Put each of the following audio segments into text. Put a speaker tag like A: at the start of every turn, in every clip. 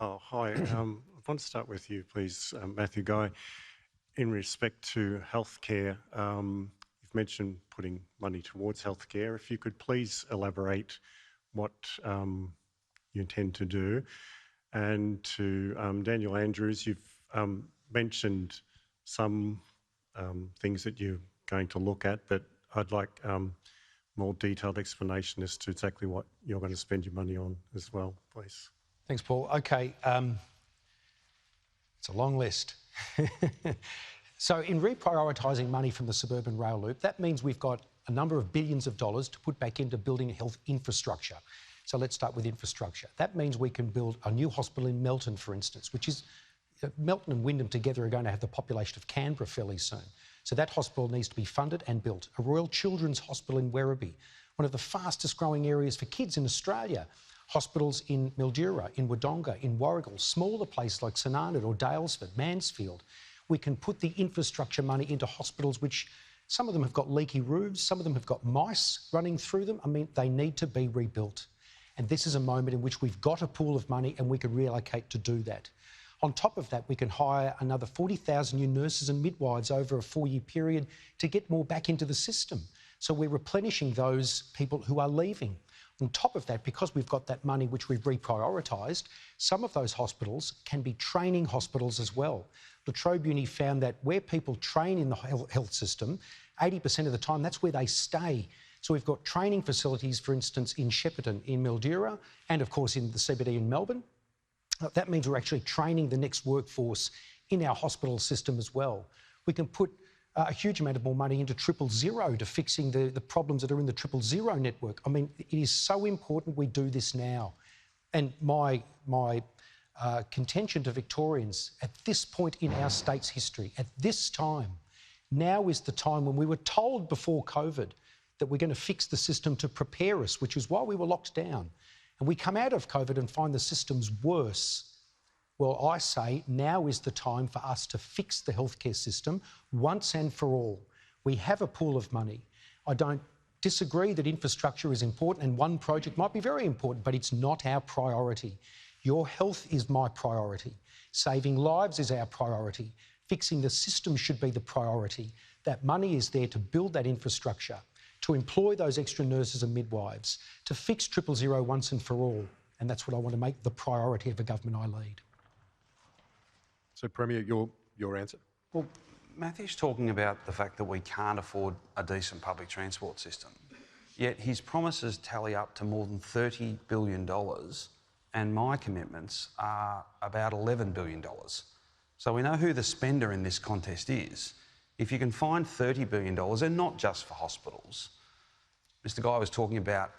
A: Oh, hi. I want to start with you, please, Matthew Guy. In respect to healthcare, you've mentioned putting money towards healthcare. If you could please elaborate what you intend to do. And to Daniel Andrews, you've mentioned some things that you're going to look at, but I'd like more detailed explanation as to exactly what you're going to spend your money on as well, please.
B: Thanks, Paul. Okay, it's a long list. So in reprioritising money from the suburban rail loop, that means we've got a number of billions of dollars to put back into building health infrastructure. So let's start with infrastructure. That means we can build a new hospital in Melton, for instance, which is Melton and Wyndham together are going to have the population of Canberra fairly soon. So that hospital needs to be funded and built. A Royal Children's Hospital in Werribee, one of the fastest growing areas for kids in Australia. Hospitals in Mildura, in Wodonga, in Warragul, smaller places like St Arnaud or Daylesford, Mansfield. We can put the infrastructure money into hospitals which some of them have got leaky roofs, some of them have got mice running through them. I mean, they need to be rebuilt. And this is a moment in which we've got a pool of money and we can reallocate to do that. On top of that, we can hire another 40,000 new nurses and midwives over a 4-year period to get more back into the system. So we're replenishing those people who are leaving. On top of that, because we've got that money which we've reprioritised, some of those hospitals can be training hospitals as well. La Trobe Uni found that where people train in the health system, 80% of the time, that's where they stay. So we've got training facilities, for instance, in Shepparton, in Mildura, and of course in the CBD in Melbourne. That means we're actually training the next workforce in our hospital system as well. We can put a huge amount of more money into 000 to fixing the problems that are in the 000 network. I mean, it is so important we do this now. And my contention to Victorians, at this point in our state's history, at this time, now is the time when we were told before COVID that we're going to fix the system to prepare us, which is why we were locked down. And we come out of COVID and find the system's worse. Well, I say now is the time for us to fix the healthcare system once and for all. We have a pool of money. I don't disagree that infrastructure is important and one project might be very important, but it's not our priority. Your health is my priority. Saving lives is our priority. Fixing the system should be the priority. That money is there to build that infrastructure, to employ those extra nurses and midwives, to fix 000 once and for all. And that's what I want to make the priority of a government I lead.
A: So, Premier, your answer?
C: Well, Matthew's talking about the fact that we can't afford a decent public transport system, yet his promises tally up to more than $30 billion and my commitments are about $11 billion. So we know who the spender in this contest is. If you can find $30 billion, and not just for hospitals, Mr Guy was talking about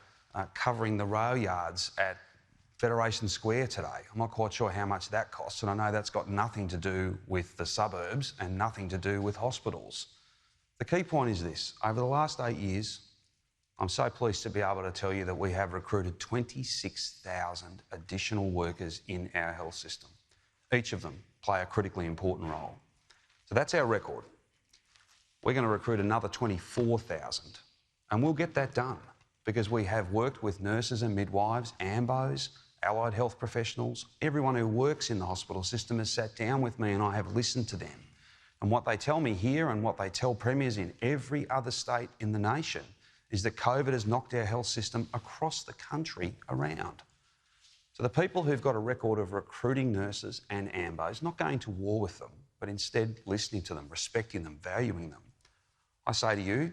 C: covering the rail yards at Federation Square today. I'm not quite sure how much that costs, and I know that's got nothing to do with the suburbs and nothing to do with hospitals. The key point is this. Over the last 8 years, I'm so pleased to be able to tell you that we have recruited 26,000 additional workers in our health system. Each of them play a critically important role. So that's our record. We're going to recruit another 24,000, and we'll get that done because we have worked with nurses and midwives, AMBOs, allied health professionals. Everyone who works in the hospital system has sat down with me and I have listened to them. And what they tell me here and what they tell premiers in every other state in the nation is that COVID has knocked our health system across the country around. So the people who've got a record of recruiting nurses and AMBOs, not going to war with them, but instead listening to them, respecting them, valuing them, I say to you,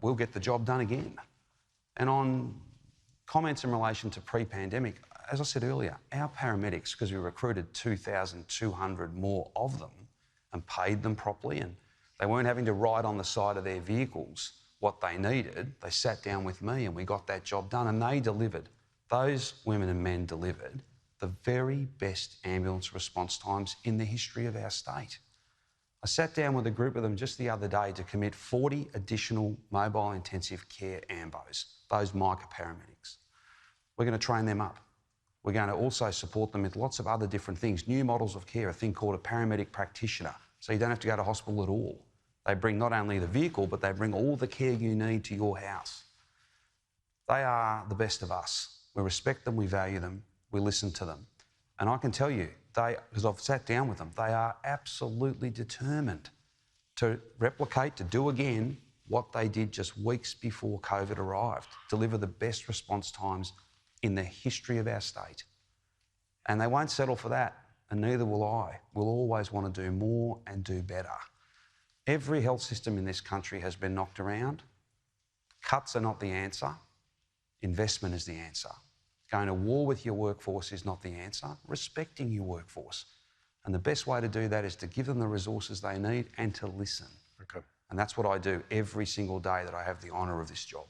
C: we'll get the job done again. And on comments in relation to pre-pandemic, as I said earlier, our paramedics, because we recruited 2,200 more of them and paid them properly, and they weren't having to ride on the side of their vehicles what they needed, they sat down with me and we got that job done and they delivered. Those women and men delivered the very best ambulance response times in the history of our state. I sat down with a group of them just the other day to commit 40 additional mobile intensive care AMBOs, those MICA paramedics. We're going to train them up. We're going to also support them with lots of other different things, new models of care, a thing called a paramedic practitioner, so you don't have to go to hospital at all. They bring not only the vehicle, but they bring all the care you need to your house. They are the best of us. We respect them, we value them, we listen to them. And I can tell you, because I've sat down with them, they are absolutely determined to replicate, to do again what they did just weeks before COVID arrived, deliver the best response times in the history of our state. And they won't settle for that, and neither will I. We'll always want to do more and do better. Every health system in this country has been knocked around. Cuts are not the answer. Investment is the answer. Going to war with your workforce is not the answer. Respecting your workforce. And the best way to do that is to give them the resources they need and to listen.
A: Okay.
C: And that's what I do every single day that I have the honour of this job.